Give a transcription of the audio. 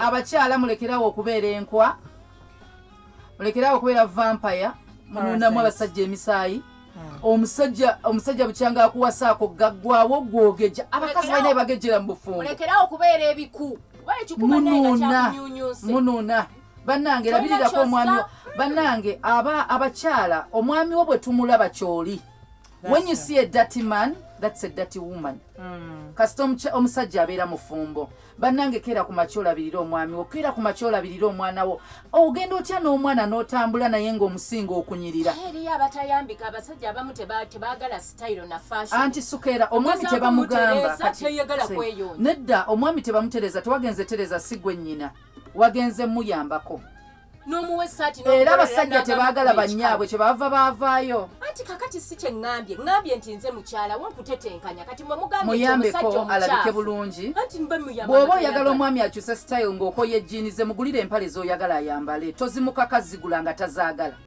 abakyala mulekerawo okubeera enkwa mulekerawo okubeera vampire mununamu abasajja emisaayi omusajja bukyanga akuwasaako gaggwawo gwogeja abakazi balina ebagejjera mu bufumbo mulekerawo okubeera ebiku munuuna bannange labirirako omwami bannange abakyala omwami wo bwe tumulaba kyoli when you see a dirty man that's a dirty woman kasita omusajja abeera mufumbo bannange keera ku makya olabirira omwami wo keera ku makya olabirira omwana wo ogenda otya n'omwana n'otambula naye ng'omusinga okunyirira eriyo abatayambika abasajja abamu tebaagala style na fashion anti sukeera omwami tebamugamba kati nedda omwami tebamutereza tewagenze tereza sigwe nnyina wagenze muyambako era abasajja tebaagala bannyaabwe kyebava baavaayo anti kakati si kye ŋŋambye nti nze mukyala wonkutetenkanya kati mwe muyambeko alabike bulungi bw'oba oyagala omwami akyuse style ng'okoye ejjiini ze mugulire empale z'oyagala ayambale tozimukaka zigula nga tazaagala